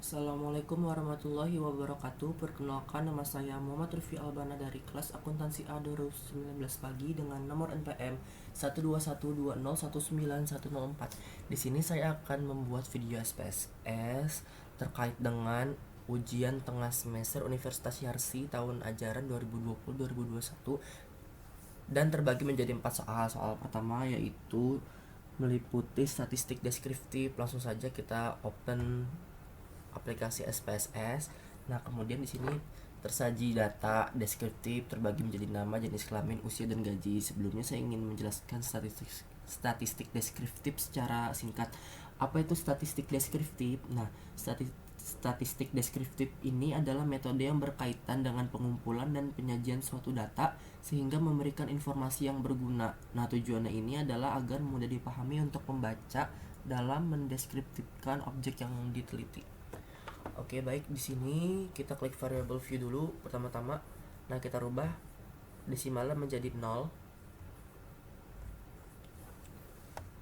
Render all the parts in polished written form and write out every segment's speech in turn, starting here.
Assalamualaikum warahmatullahi wabarakatuh. Perkenalkan, nama saya Muhammad Riffi Albana dari kelas Akuntansi A 2019 pagi dengan nomor NPM 12120191004. Di sini saya akan membuat video SPSS terkait dengan ujian tengah semester Universitas Yarsi tahun ajaran 2020-2021 dan terbagi menjadi 4 soal. Soal pertama yaitu meliputi statistik deskriptif. Langsung saja kita open aplikasi SPSS. Nah, kemudian di sini tersaji data deskriptif terbagi menjadi nama, jenis kelamin, usia, dan gaji. Sebelumnya saya ingin menjelaskan statistik deskriptif secara singkat. Apa itu statistik deskriptif? Nah, statistik deskriptif ini adalah metode yang berkaitan dengan pengumpulan dan penyajian suatu data sehingga memberikan informasi yang berguna. Nah, tujuannya ini adalah agar mudah dipahami untuk pembaca dalam mendeskriptifkan objek yang diteliti. Oke, baik, di sini kita klik variable view dulu pertama-tama. Nah, kita rubah desimalnya menjadi 0.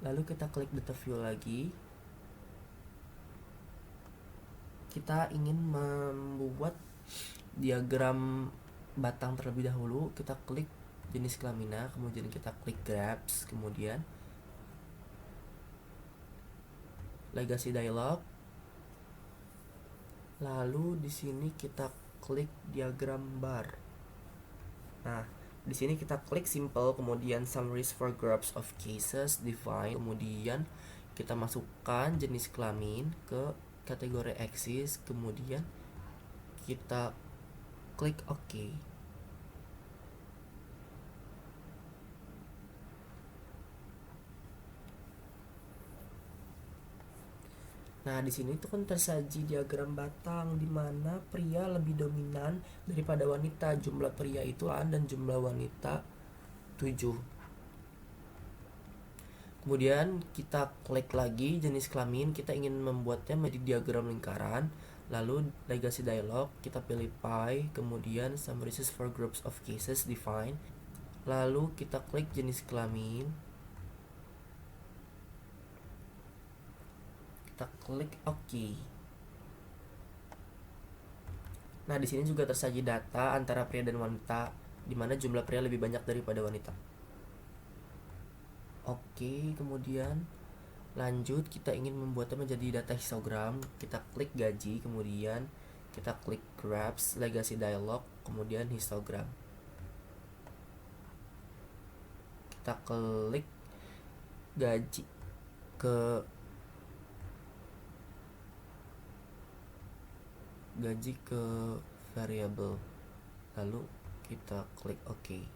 Lalu kita klik data view lagi. Kita ingin membuat diagram batang terlebih dahulu. Kita klik jenis kelamina, kemudian kita klik graphs, kemudian legacy dialog. Lalu di sini kita klik diagram bar. Nah, di sini kita klik simple, kemudian summaries for groups of cases define, kemudian kita masukkan jenis kelamin ke kategori eksis, kemudian kita klik OK. Nah, di sini tuh kan tersaji diagram batang di mana pria lebih dominan daripada wanita. Jumlah pria itu 8 dan jumlah wanita 7. Kemudian kita klik lagi jenis kelamin, kita ingin membuatnya menjadi diagram lingkaran. Lalu legacy dialog, kita pilih pie, kemudian summaries for groups of cases define. Lalu kita klik jenis kelamin. Kita klik OK. Nah, di sini juga tersaji data antara pria dan wanita, di mana jumlah pria lebih banyak daripada wanita. Oke, kemudian lanjut, kita ingin membuatnya menjadi data histogram. Kita klik gaji, kemudian kita klik graphs, legacy dialog, kemudian histogram. Kita klik gaji ke variable, lalu kita klik OK.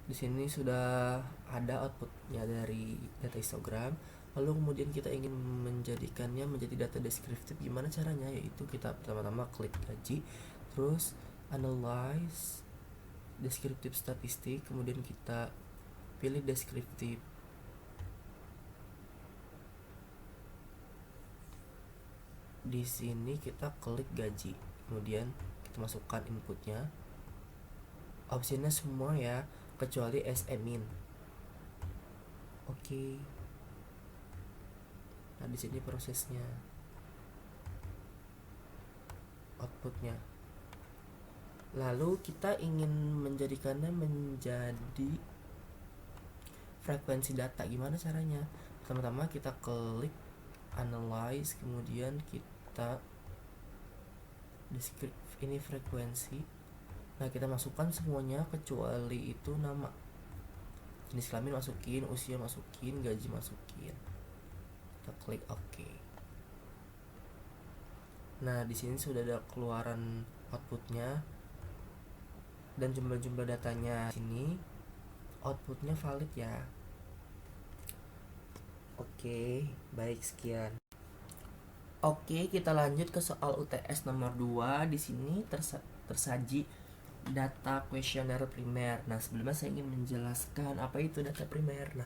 Di sini sudah ada outputnya dari data histogram. Lalu kemudian kita ingin menjadikannya menjadi data deskriptif. Gimana caranya? Yaitu kita pertama-tama klik gaji, terus analyze deskriptif statistik, kemudian kita pilih deskriptif. Di sini kita klik gaji, kemudian kita masukkan inputnya. Opsinya semua ya, kecuali SMIN. Oke. Nah, di sini prosesnya, outputnya. Lalu kita ingin menjadikannya menjadi frekuensi data. Gimana caranya? Pertama-tama kita klik analyze, kemudian kita ini frekuensi. Nah, kita masukkan semuanya kecuali itu nama. Jenis kelamin masukin, usia masukin, gaji masukin. Kita klik OK. Nah, di sini sudah ada keluaran outputnya dan jumlah-jumlah datanya. Sini outputnya valid ya. Oke, baik, sekian. Oke, kita lanjut ke soal UTS nomor 2. Di sini tersaji data kuesioner primer. Nah, sebelumnya saya ingin menjelaskan apa itu data primer. Nah,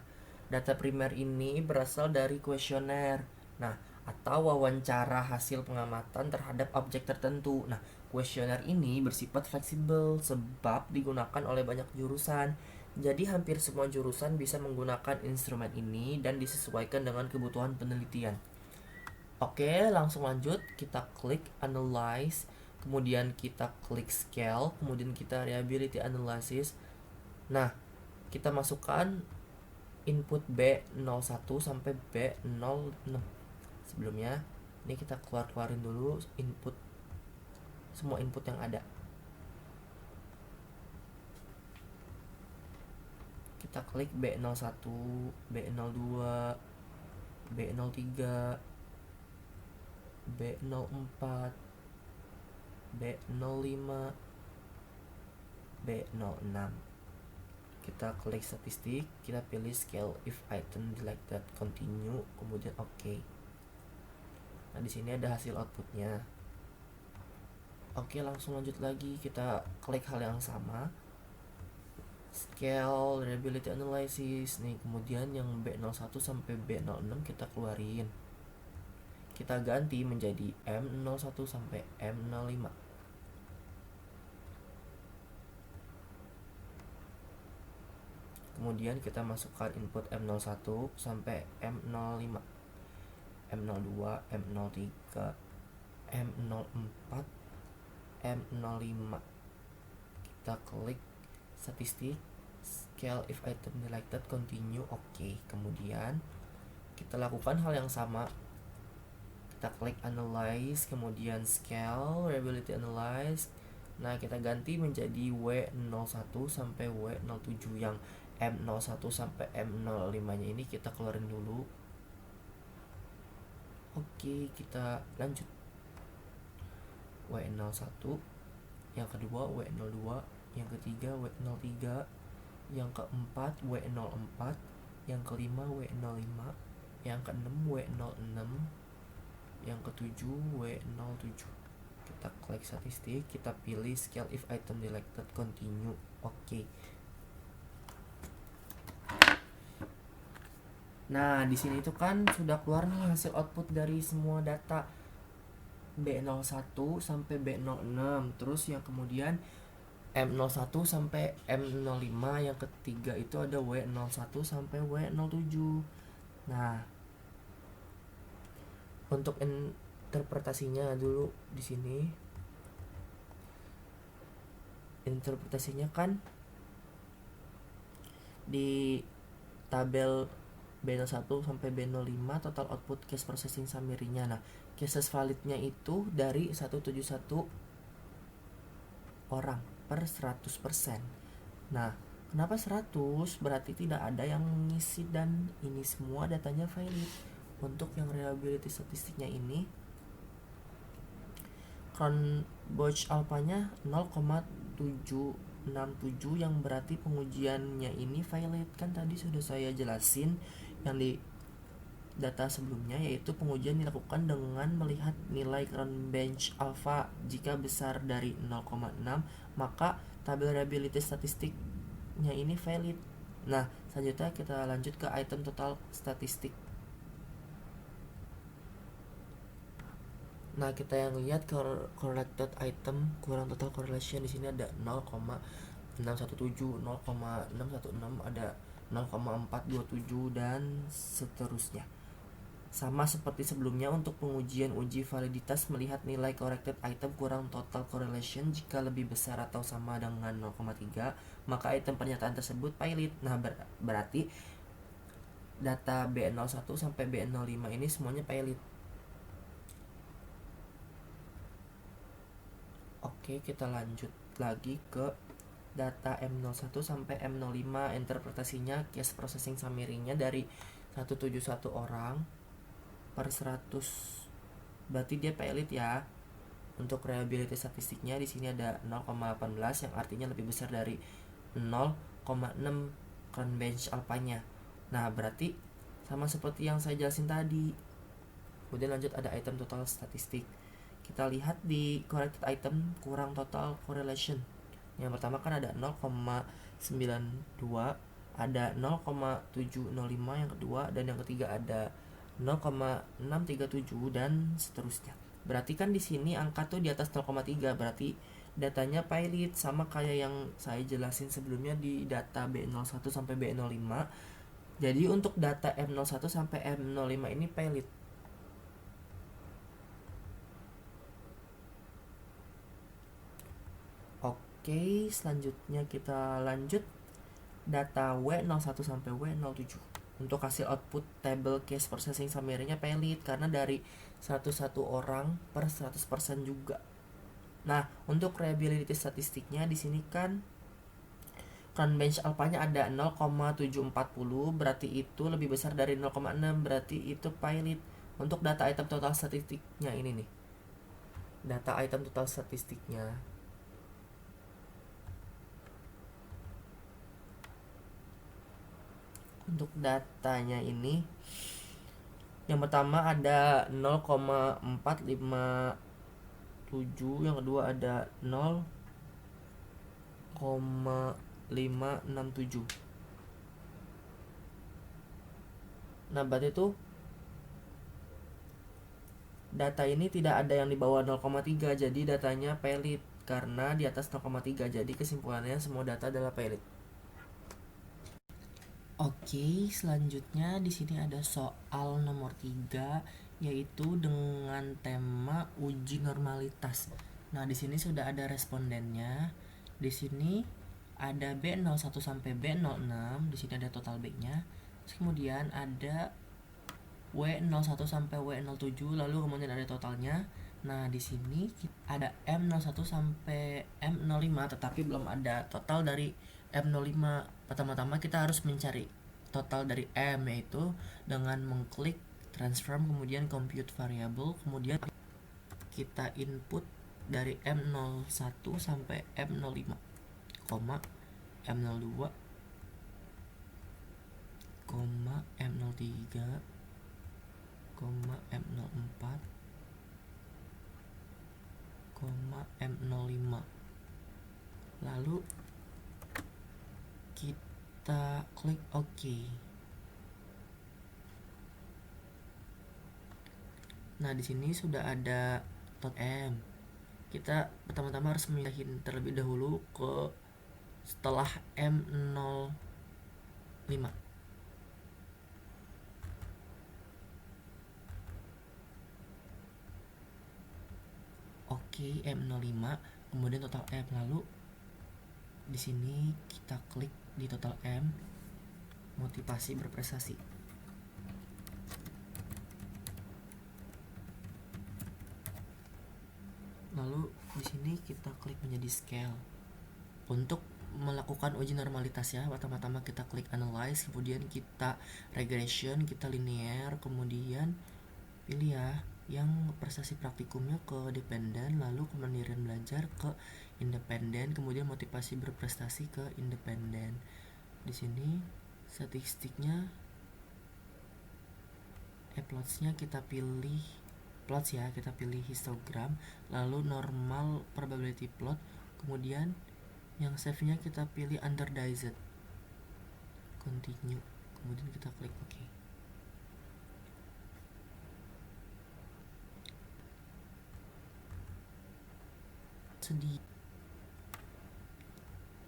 data primer ini berasal dari kuesioner. Nah, atau wawancara hasil pengamatan terhadap objek tertentu. Nah, kuesioner ini bersifat fleksibel sebab digunakan oleh banyak jurusan. Jadi hampir semua jurusan bisa menggunakan instrumen ini dan disesuaikan dengan kebutuhan penelitian. Oke, langsung lanjut. Kita klik analyze, kemudian kita klik scale, kemudian kita reliability analysis. Nah, kita masukkan input B01 sampai B06. Sebelumnya, ini kita keluarin dulu semua input yang ada. Kita klik B01, B02, B03, B04, B05, B06. Kita klik statistik, kita pilih scale if item selected, continue, kemudian oke. Nah, di sini ada hasil outputnya. Oke, langsung lanjut lagi. Kita klik hal yang sama, scale reliability analysis nih, kemudian yang B01 sampai B06 kita keluarin, kita ganti menjadi M01 sampai M05. Kemudian kita masukkan input M01 sampai M05, M02, M03, M04, M05. Kita klik statistik, scale if item selected, continue, oke. Kemudian kita lakukan hal yang sama. Kita klik analyze, kemudian scale, reliability analyze. Nah, kita ganti menjadi W01 sampai W07. Yang M01 sampai M05 nya ini kita keluarin dulu. Oke, kita lanjut. W01, yang kedua W02, yang ketiga W03, yang keempat W04, yang kelima W05, yang keenam W06, yang ketujuh W07. Kita klik statistik, kita pilih scale if item selected, continue, oke. Nah, di sini itu kan sudah keluar nih hasil output dari semua data B01 sampai B06. Terus yang kemudian M01 sampai M05, yang ketiga itu ada W01 sampai W07. Nah, untuk interpretasinya dulu di sini. Interpretasinya kan di tabel B01 sampai B05 total output case processing summary-nya. Nah, cases validnya itu dari 171 orang per 100%. Nah, kenapa 100? Berarti tidak ada yang ngisi dan ini semua datanya valid. Untuk yang reliability statistiknya ini Cronbach alpha-nya 0,767, yang berarti pengujiannya ini valid. Kan tadi sudah saya jelasin yang di data sebelumnya, yaitu pengujian dilakukan dengan melihat nilai Cronbach alpha. Jika besar dari 0,6, maka tabel reliability statistiknya ini valid. Nah, selanjutnya kita lanjut ke item total statistik. Nah, kita yang lihat correlated item kurang total correlation, di sini ada 0,617, 0,616, ada 0,427 dan seterusnya. Sama seperti sebelumnya, untuk pengujian uji validitas melihat nilai corrected item kurang total correlation jika lebih besar atau sama dengan 0,3, maka item pernyataan tersebut valid. Nah, berarti data B01 sampai B05 ini semuanya valid. Oke, kita lanjut lagi ke data M01 sampai M05. Interpretasinya case processing summary-nya dari 171 orang per 100. Berarti dia valid ya. Untuk reliability statistiknya di sini ada 0,18, yang artinya lebih besar dari 0,6 Cronbach alpha-nya. Nah, berarti sama seperti yang saya jelasin tadi. Kemudian lanjut ada item total statistik. Kita lihat di corrected item kurang total correlation. Yang pertama kan ada 0,92, ada 0,705 yang kedua, dan yang ketiga ada 0,637 dan seterusnya. Berarti kan di sini angka tuh di atas 0,3, berarti datanya pilot, sama kayak yang saya jelasin sebelumnya di data B01 sampai B05. Jadi untuk data M01 sampai M05 ini pilot. Oke, selanjutnya kita lanjut data W01 sampai W07. Untuk hasil output table case processing summary-nya pilot karena dari 101 orang per 100% juga. Nah, untuk reliability statistiknya di sini kan run bench alpha-nya ada 0,740, berarti itu lebih besar dari 0,6, berarti itu pilot. Untuk data item total statistiknya ini nih. Data item total statistiknya. Untuk datanya ini yang pertama ada 0,457, yang kedua ada 0,567. Nah, berarti itu data ini tidak ada yang di bawah 0,3, jadi datanya valid karena di atas 0,3. Jadi kesimpulannya semua data adalah valid. Oke, selanjutnya di sini ada soal nomor 3, yaitu dengan tema uji normalitas. Nah, di sini sudah ada respondennya. Di sini ada B01 sampai B06, di sini ada total B-nya. Kemudian ada W01 sampai W07, lalu kemudian ada totalnya. Nah, di sini ada M01 sampai M05, tetapi belum ada total dari M05. Pertama-tama kita harus mencari total dari M, yaitu dengan mengklik transform, kemudian compute variable, kemudian kita input dari M01 sampai M05, M02, M03, M04, M05. Lalu kita klik OK. Nah, di sini sudah ada .m. Kita pertama-tama harus memilih terlebih dahulu ke setelah M05. Oke, M05, kemudian total M. Lalu di sini kita klik di total M, motivasi berprestasi. Lalu di sini kita klik menjadi scale. Untuk melakukan uji normalitas ya, pertama-tama kita klik analyze, kemudian kita regression, kita linear, kemudian pilih ya yang prestasi praktikumnya ke dependen, lalu kemandirian belajar ke independen, kemudian motivasi berprestasi ke independen. Di sini statistiknya plots-nya kita pilih plots ya, kita pilih histogram, lalu normal probability plot, kemudian yang save-nya kita pilih underdized, continue, kemudian kita klik OK.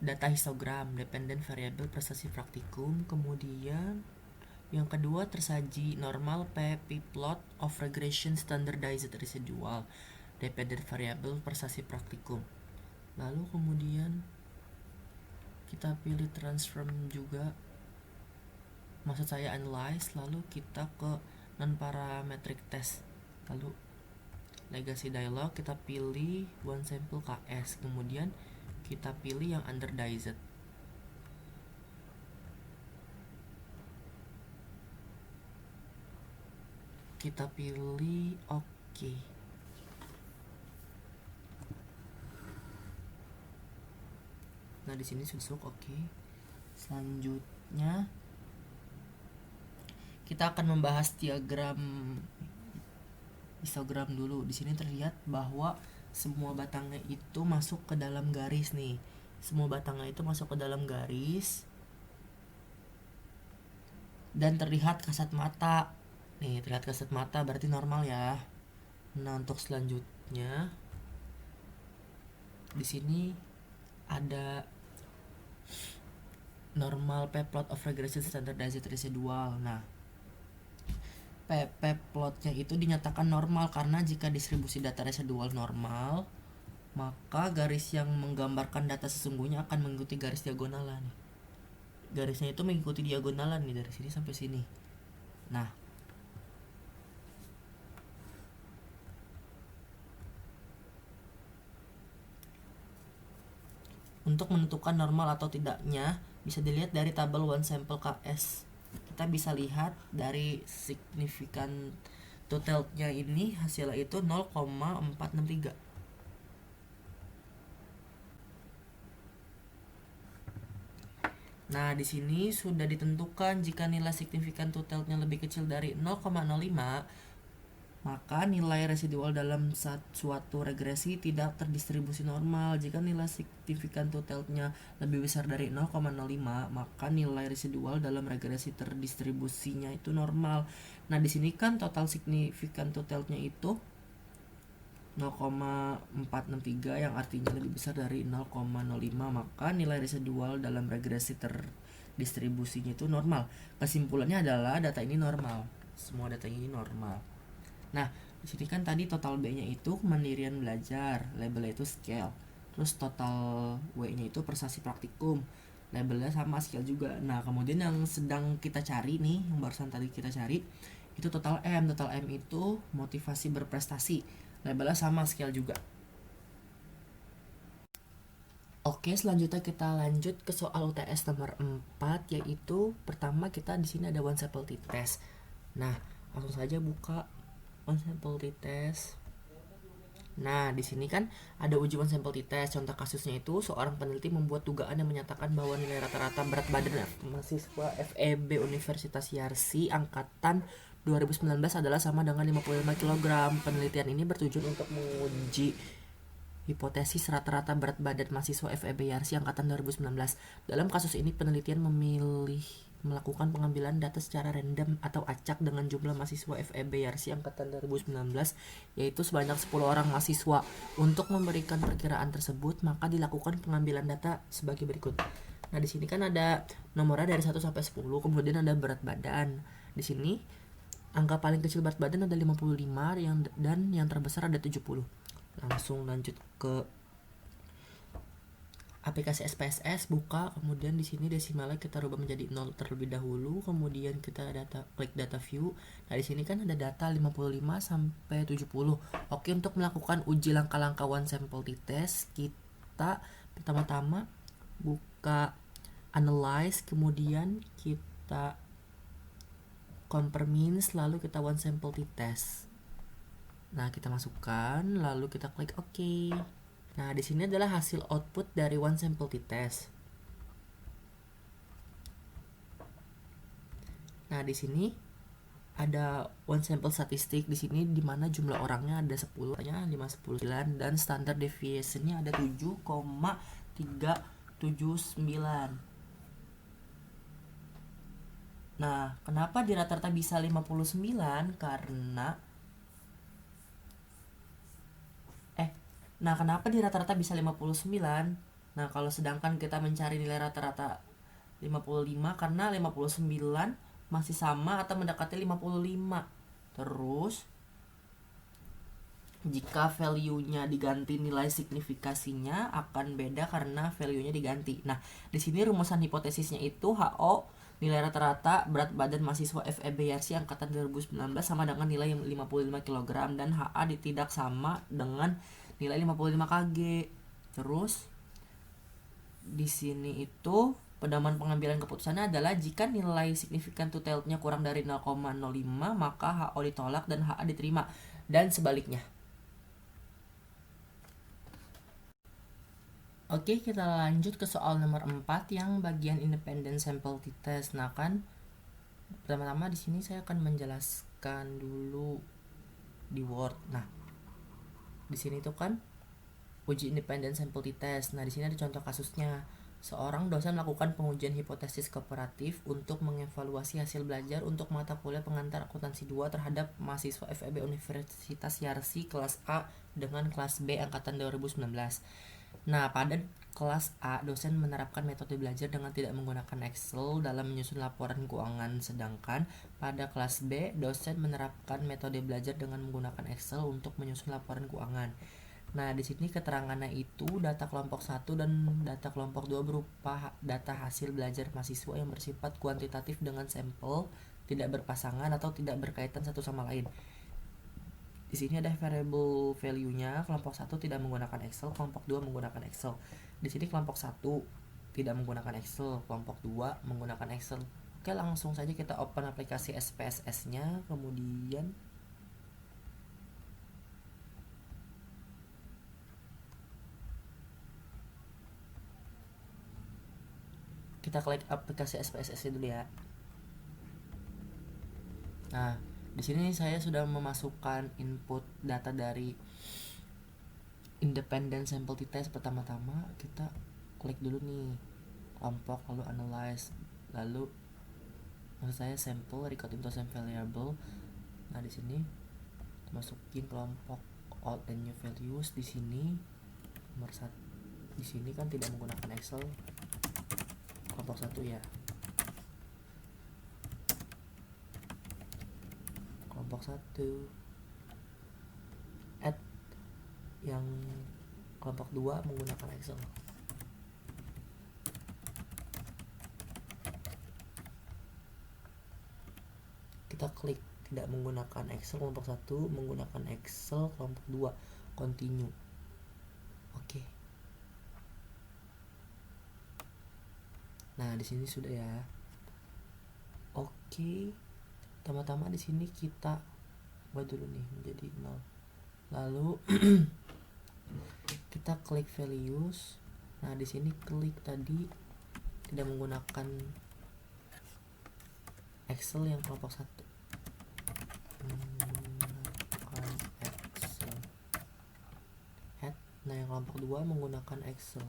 Data histogram, dependent variable prestasi praktikum, kemudian yang kedua tersaji normal PP plot of regression standardized residual, dependent variable prestasi praktikum. Lalu kemudian kita pilih transform juga, maksud saya analyze, lalu kita ke non parametric test, lalu legacy dialog, kita pilih one sample KS, kemudian kita pilih yang underdized. Kita pilih OK. Nah, di sini susuk OK. Selanjutnya kita akan membahas diagram histogram dulu. Di sini terlihat bahwa semua batangnya itu masuk ke dalam garis nih. Semua batangnya itu masuk ke dalam garis dan terlihat kasat mata. Nih, terlihat kasat mata, berarti normal ya. Nah, untuk selanjutnya Di sini ada normal p-plot of regression standardized residual. Nah, p-plotnya itu dinyatakan normal karena jika distribusi data residual normal, maka garis yang menggambarkan data sesungguhnya akan mengikuti garis diagonalan. Garisnya itu mengikuti diagonalan nih dari sini sampai sini. Nah, untuk menentukan normal atau tidaknya bisa dilihat dari tabel one sample KS. Kita bisa lihat dari signifikan totalnya ini hasilnya itu 0,463. Nah, di sini sudah ditentukan jika nilai signifikan totalnya lebih kecil dari 0,05, maka nilai residual dalam suatu regresi tidak terdistribusi normal. Jika nilai signifikan totalnya lebih besar dari 0,05, maka nilai residual dalam regresi terdistribusinya itu normal. Nah, di sini kan total signifikan totalnya itu 0,463 yang artinya lebih besar dari 0,05, maka nilai residual dalam regresi terdistribusinya itu normal. Kesimpulannya adalah data ini normal. Semua data ini normal. Nah, di sini kan tadi total B-nya itu kemandirian belajar, labelnya itu scale. Terus total W-nya itu prestasi praktikum, labelnya sama scale juga. Nah, kemudian yang sedang kita cari nih, yang barusan tadi kita cari, itu total M. Total M itu motivasi berprestasi, labelnya sama scale juga. Oke, selanjutnya kita lanjut ke soal UTS nomor 4, yaitu pertama kita di sini ada one sample t-test. Nah, langsung saja buka one sample t-test. Nah, di sini kan ada uji one sample t-test. Contoh kasusnya itu seorang peneliti membuat dugaan yang menyatakan bahwa nilai rata-rata berat badan mahasiswa FEB Universitas Yarsi angkatan 2019 adalah sama dengan 55 kg. Penelitian ini bertujuan untuk menguji hipotesis rata-rata berat badan mahasiswa FEB Yarsi angkatan 2019. Dalam kasus ini penelitian melakukan pengambilan data secara random atau acak dengan jumlah mahasiswa FEB Yarsi angkatan 2019 yaitu sebanyak 10 orang mahasiswa. Untuk memberikan perkiraan tersebut, maka dilakukan pengambilan data sebagai berikut. Nah, di sini kan ada nomornya dari 1 sampai 10, kemudian ada berat badan. Di sini angka paling kecil berat badan ada 55 dan yang terbesar ada 70. Langsung lanjut ke aplikasi SPSS, buka, kemudian di sini desimalnya kita rubah menjadi 0 terlebih dahulu, kemudian kita klik data view. Nah, di sini kan ada data 55 sampai 70. Oke, untuk melakukan uji langkah-langkah one sample t-test, kita pertama-tama buka analyze, kemudian kita compare means, lalu kita one sample t-test. Nah, kita masukkan, lalu kita klik OK. Nah, di sini adalah hasil output dari one sample t-test. Nah, di sini ada one sample statistik di sini di mana jumlah orangnya ada 10, 5, 10, 9 dan standard deviation-nya ada 7,379. Nah, kenapa di rata-rata bisa 59? Kenapa di rata-rata bisa 59? Nah, kalau sedangkan kita mencari nilai rata-rata 55 karena 59 masih sama atau mendekati 55. Terus jika value-nya diganti, nilai signifikasinya akan beda karena value-nya diganti. Nah, di sini rumusan hipotesisnya itu HO nilai rata-rata berat badan mahasiswa FEB Yarsi angkatan 2019 sama dengan nilai 55 kg dan HA tidak sama dengan nilai 55 kg. Terus di sini itu pedoman pengambilan keputusannya adalah jika nilai signifikan totalnya kurang dari 0,05 maka HO ditolak dan HA diterima, dan sebaliknya. Oke, kita lanjut ke soal nomor 4 yang bagian independent sample t-test. Nah, kan pertama-tama di sini saya akan menjelaskan dulu di Word. Nah, di sini tuh kan uji independent sample t-test. Nah, di sini ada contoh kasusnya. Seorang dosen melakukan pengujian hipotesis kooperatif untuk mengevaluasi hasil belajar untuk mata kuliah pengantar akuntansi 2 terhadap mahasiswa FEB Universitas Yarsi kelas A dengan kelas B angkatan 2019. Nah, pada kelas A, dosen menerapkan metode belajar dengan tidak menggunakan Excel dalam menyusun laporan keuangan, sedangkan pada kelas B, dosen menerapkan metode belajar dengan menggunakan Excel untuk menyusun laporan keuangan. Nah, di sini keterangannya itu data kelompok 1 dan data kelompok 2 berupa data hasil belajar mahasiswa yang bersifat kuantitatif dengan sampel tidak berpasangan atau tidak berkaitan satu sama lain. Di sini ada variable value-nya, kelompok 1 tidak menggunakan Excel, kelompok 2 menggunakan Excel. Di sini kelompok 1 tidak menggunakan Excel, kelompok 2 menggunakan Excel. Oke, langsung saja kita open aplikasi SPSS-nya, kemudian kita klik aplikasi SPSS dulu ya. Nah, di sini saya sudah memasukkan input data dari independent sample t-test. Pertama-tama kita klik dulu nih kelompok, lalu analyze, lalu maksud saya sample record into sample variable. Nah, di sini masukin kelompok old and new values. Di sini nomor 1 di sini kan tidak menggunakan Excel, kelompok 1 ya. Kelompok 1 add, yang kelompok 2 menggunakan Excel. Kita klik tidak menggunakan Excel, kelompok 1 menggunakan Excel, kelompok 2 continue. Oke. Nah, di sini sudah ya. Oke. Pertama-tama di sini kita buat dulu nih menjadi 0. Lalu kita klik values. Nah, di sini klik tadi tidak menggunakan Excel yang kelompok 1. Excel. Add. Nah, yang kelompok 2 menggunakan Excel.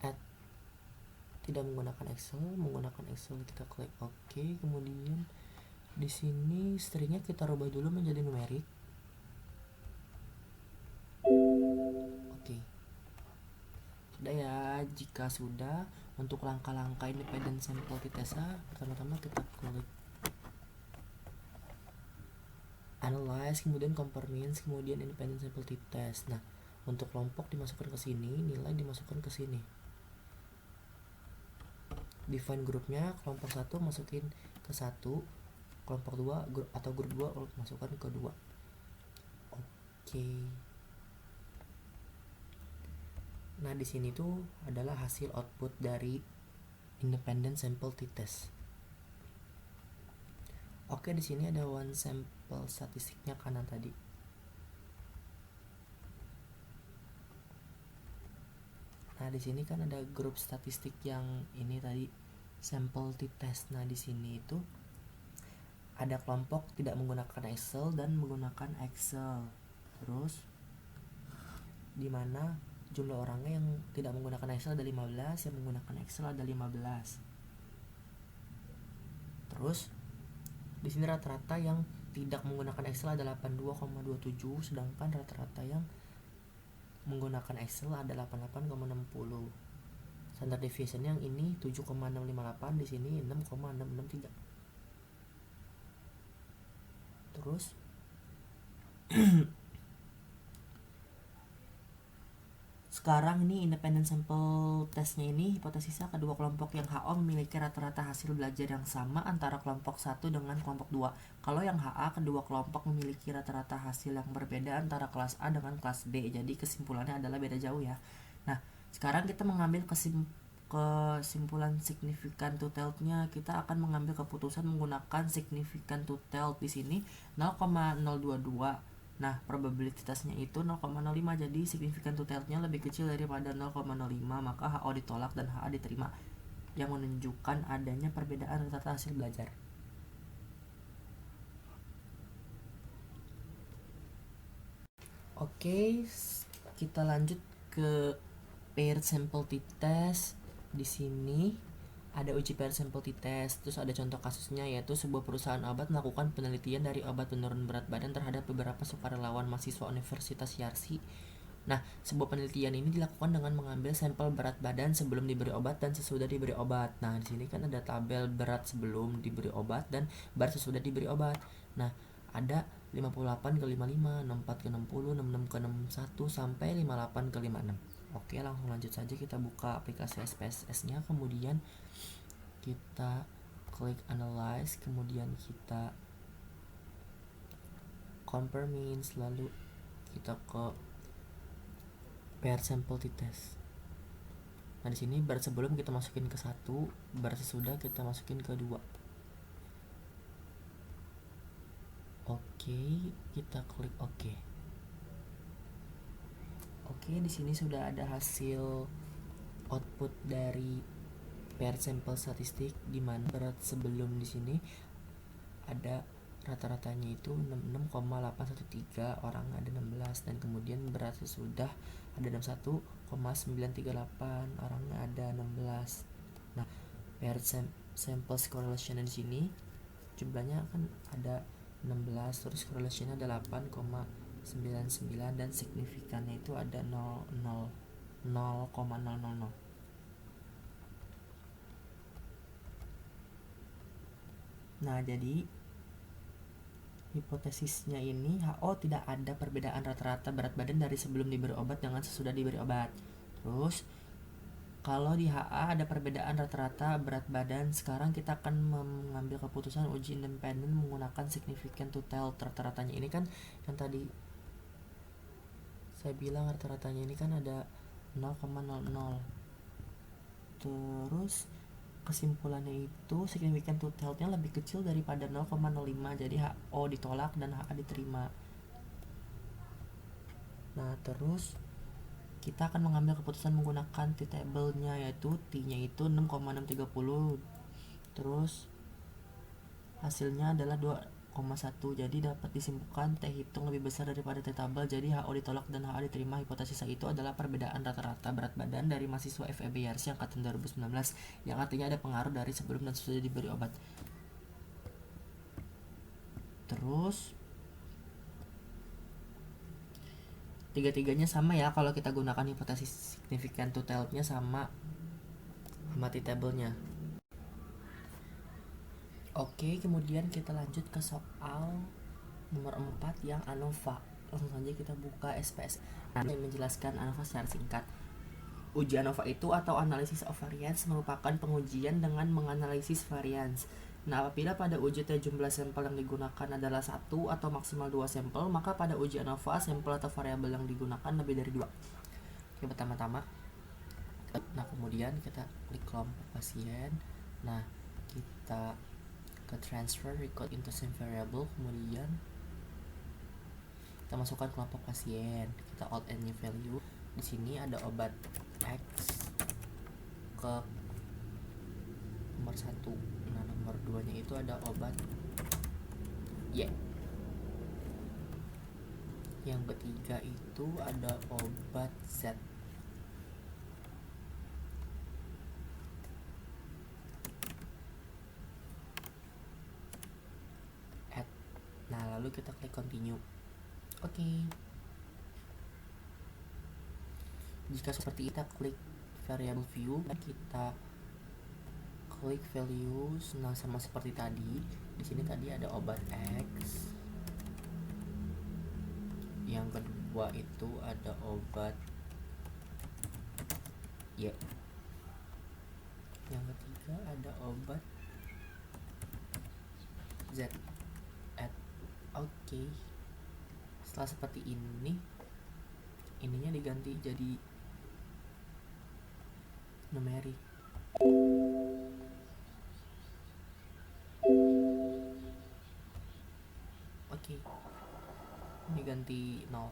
Add. Tidak menggunakan Excel, menggunakan Excel, kita klik OK. Kemudian di sini stringnya kita rubah dulu menjadi numerik. Oke. Sudah ya. Jika sudah, untuk langkah-langkah independent sample t-test, pertama-tama kita klik analyze, kemudian compare means, kemudian independent sample t-test. Nah, untuk kelompok dimasukkan ke sini, nilai dimasukkan ke sini. Define grupnya, kelompok 1 masukin ke 1, kelompok 2 atau grup 2 masukkan ke 2. Oke. Nah, di sini tuh adalah hasil output dari independent sample t-test. Oke, di sini ada one sample statistiknya kanan tadi. Nah, di sini kan ada grup statistik yang ini tadi sample t-test. Nah, di sini itu ada kelompok tidak menggunakan Excel dan menggunakan Excel. Terus di mana jumlah orangnya yang tidak menggunakan Excel ada 15, yang menggunakan Excel ada 15. Terus di sini rata-rata yang tidak menggunakan Excel ada 82,27, sedangkan rata-rata yang menggunakan Excel ada 88,60. Standard deviation yang ini 7,658, di sini 6,663. Terus sekarang ini independent sample testnya ini hipotesisnya kedua kelompok yang HO memiliki rata-rata hasil belajar yang sama antara kelompok 1 dengan kelompok 2. Kalau yang HA, kedua kelompok memiliki rata-rata hasil yang berbeda antara kelas A dengan kelas B. Jadi kesimpulannya adalah beda jauh ya. Nah, sekarang kita mengambil kesimpulan significant to tell-nya. Kita akan mengambil keputusan menggunakan significant to tell. Di sini 0,022. Nah, probabilitasnya itu 0,05, jadi significant to tell-nya lebih kecil daripada 0,05, maka HO ditolak dan HA diterima, yang menunjukkan adanya perbedaan rata-rata hasil belajar. Oke, kita lanjut ke paired sample t-test. Di sini ada uji pair sample t-test. Terus ada contoh kasusnya, yaitu sebuah perusahaan obat melakukan penelitian dari obat penurun berat badan terhadap beberapa sukarelawan mahasiswa Universitas Yarsi. Nah, sebuah penelitian ini dilakukan dengan mengambil sampel berat badan sebelum diberi obat dan sesudah diberi obat. Nah, di sini kan ada tabel berat sebelum diberi obat dan berat sesudah diberi obat. Nah, ada 58 ke 55, 64 ke 60, 66 ke 61 sampai 58 ke 56. Oke, langsung lanjut saja, kita buka aplikasi SPSS-nya, kemudian kita klik analyze, kemudian kita compare means, lalu kita ke pair sample t-test. Nah, di sini berat sebelum kita masukin ke 1, berat sesudah kita masukin ke 2. Oke, kita klik oke. Oke, di sini sudah ada hasil output dari pair sampel statistik, di mana berat sebelum di sini ada rata-ratanya itu 66,813, orang ada 16, dan kemudian berat sesudah ada 61,938, orangnya ada 16. Nah, pair samples correlation di sini jumlahnya kan ada 16, terus correlationnya ada 8,99, dan signifikannya itu ada 0,000. Nah, jadi hipotesisnya ini HO tidak ada perbedaan rata-rata berat badan dari sebelum diberi obat dengan sesudah diberi obat. Terus kalau di HA ada perbedaan rata-rata berat badan, sekarang kita akan mengambil keputusan uji independen menggunakan significant to tell. Rata-ratanya ini kan yang tadi saya bilang, rata-ratanya ini kan ada 0,00. Terus kesimpulannya itu significant to tell-nya lebih kecil daripada 0,05, jadi HO ditolak dan HA diterima. Nah, terus kita akan mengambil keputusan menggunakan t-table-nya, yaitu t-nya itu 6,630, terus hasilnya adalah 2,1, jadi dapat disimpulkan T hitung lebih besar daripada t-table, jadi HO ditolak dan HA diterima. Hipotesisnya itu adalah perbedaan rata-rata berat badan dari mahasiswa FEB Yarsi angkatan 2019, yang artinya ada pengaruh dari sebelum dan sesudah diberi obat. Terus tiga-tiganya sama ya, kalau kita gunakan hipotesis significant to tell-nya sama t-table-nya. Oke, kemudian kita lanjut ke soal nomor 4 yang ANOVA. Langsung saja kita buka SPS. Nah, yang menjelaskan ANOVA secara singkat. Uji ANOVA itu atau analysis of variance merupakan pengujian dengan menganalisis variance. Nah, apabila pada uji T jumlah sampel yang digunakan adalah 1 atau maksimal 2 sampel, maka pada uji ANOVA sampel atau variabel yang digunakan lebih dari 2. Oke, pertama-tama, nah kemudian kita klik kelompok pasien. Nah, kita ke transfer record into same variable, kemudian kita masukkan kelompok pasien, kita alt and new value. Di sini ada obat X ke nomor 1. Nah, nomor 2 nya itu ada obat Y. Yang ketiga itu ada obat Z. Nah, lalu kita klik continue. Oke. Jika seperti kita klik variable view, kita klik values. Nah, sama seperti tadi, di sini tadi ada obat X. Yang kedua itu ada obat Y. Yang ketiga ada obat Z. Oke. Setelah seperti ini, ininya diganti jadi numerik. Oke. Ini ganti 0.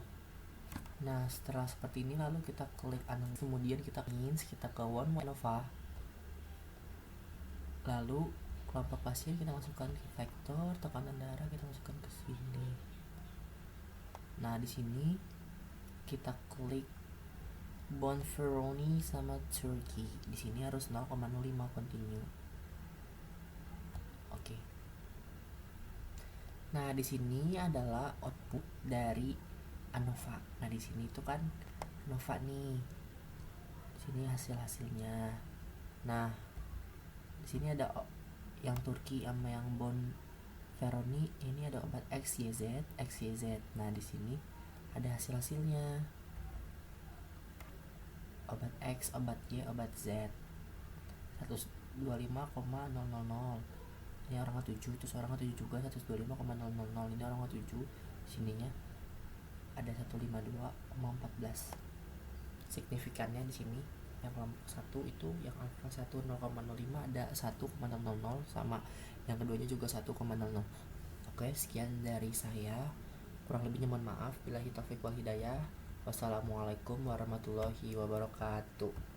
Nah, setelah seperti ini lalu kita klik analysis, kemudian kita ke one ANOVA. Lalu kelompok pasien kita masukkan ke vektor, tekanan darah kita masukkan ke sini. Nah, di sini kita klik Bonferroni sama Turkey. Di sini harus 0,05 continue. Oke. Nah, di sini adalah output dari ANOVA. Nah, di sini itu kan ANOVA nih. Di sini hasil-hasilnya. Nah, di sini ada yang Turki sama yang Bonferroni. Ini ada obat XYZ, XYZ. Nah, di sini ada hasil-hasilnya. Obat X, obat Y, obat Z. 125,000. Ini orang ke-7, terus orang ke-7 juga 125,000. Ini orang ke-7, sininya ada 152,14. Signifikannya di sini yang kelompok 1 itu yang alfa 1 0,05 ada 1,000 sama yang keduanya juga 1,00. Oke, sekian dari saya. Kurang lebihnya mohon maaf. Billahi taufiq wal hidayah. Wassalamualaikum warahmatullahi wabarakatuh.